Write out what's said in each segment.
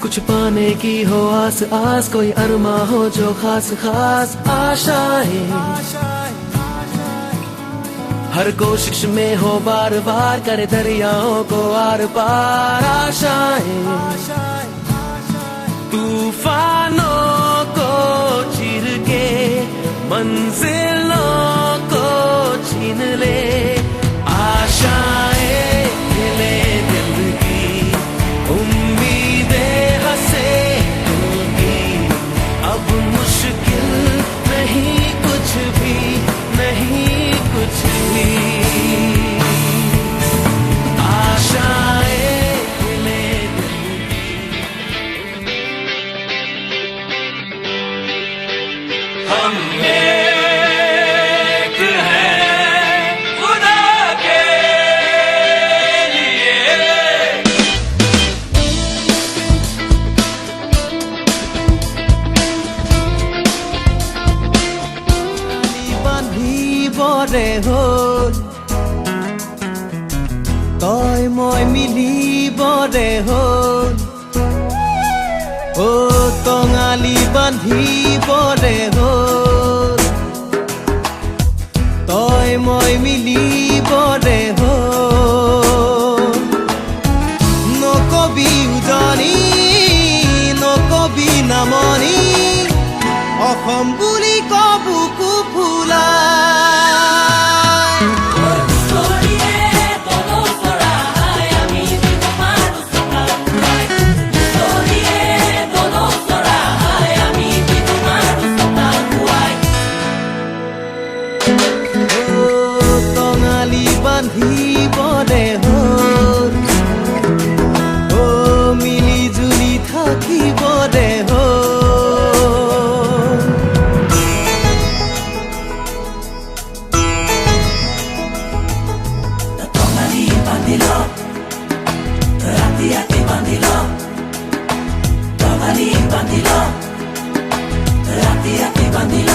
कुछ पाने की हो आस आस, कोई अरमा हो जो खास खास आशाएं, हर कोशिश में हो बार बार करे दरियाओं को आर पार आशाएं, तूफानों को चीर के मंजिलों को छीन ले आशाएं, ले दिल की उम्मीदें हंसे दिल की, अब मुश्किल नहीं कुछ भी, नहीं कुछ भी आशाएं ले दिल की। हम एक हैं खुदा के लिए। বান্ধিবৰে হ'ল তই মই মিলিবৰে হ'ল, টঙালি বান্ধিবৰে হ'ল তই মই মিলিবৰে হ'ল, নকবি উজনি নকবি নামনি, অসম বুলি কবুকু ফুলাই। টঙালি বান্ধিবৰে হ'ল, মিলি জুলি থাকিবৰে হ'ল, টঙালি বান্ধিল ৰাতি ৰাতি বান্ধিল, টঙালি বান্ধিল ৰাতি ৰাতি বান্ধিল।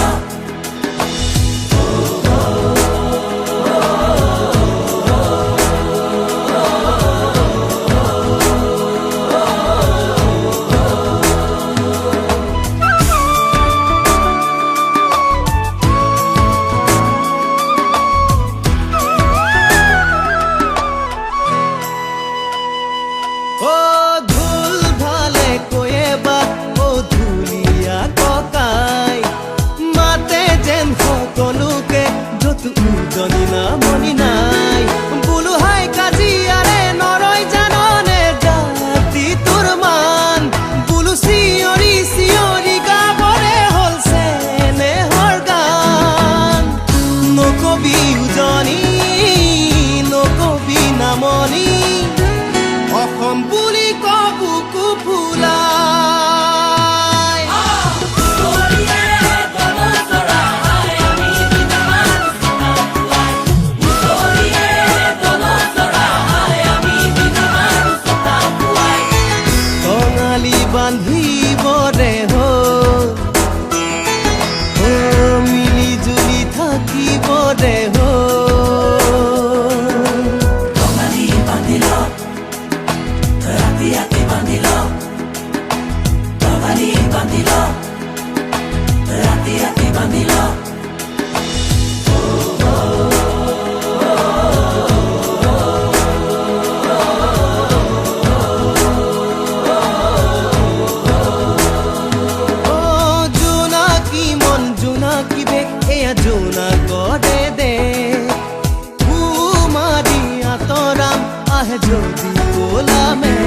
ঢোল ভালে কয়ে বাট ধুলিয়া ককাই, মাতে যেন সকলোকে যত উজনি নামনি নাই, বোলো হাই কাজিয়াৰে নৰয় জাননে জাতি তোৰ মান, বোলো চিঞৰি চিঞৰি গাবৰে হ'ল চেনেহৰ গান, নকবি উজনি নকবি নামনি, অসম বুলি কবুকু ফুলাই। টঙালি বান্ধিবৰে হ'ল, মিলি জুলি থাকিবৰে হ'ল, টঙালি বান্ধিল ৰাতি ৰাতি বান্ধিল, টঙালি বান্ধিল ৰাতি ৰাতি বান্ধিল। জোনাকী মন জোনাকী বেগ এয়া জোনাকৰে দে, মাৰি আঁতৰাম আহে যদি ওলামে,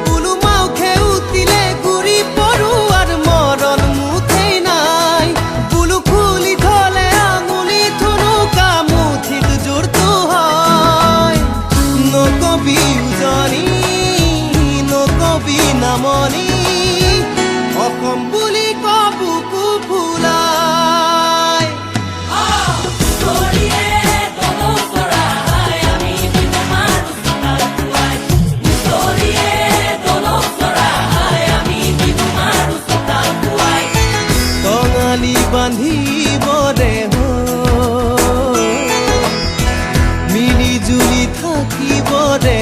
বোলো মাউখে উঠিলে ঘূৰি পৰো আৰু মৰণ মুঠেই নাই, বোলো খুলি থলে আঙুলি থুনুকা মুঠিত জোৰটো হয়, নকবি উজনি নকবি নামনি, অসম বুলি কবুকু ফুলাই। টঙালি বান্ধিবৰে হ'ল, মিলি জুলি থাকিবৰে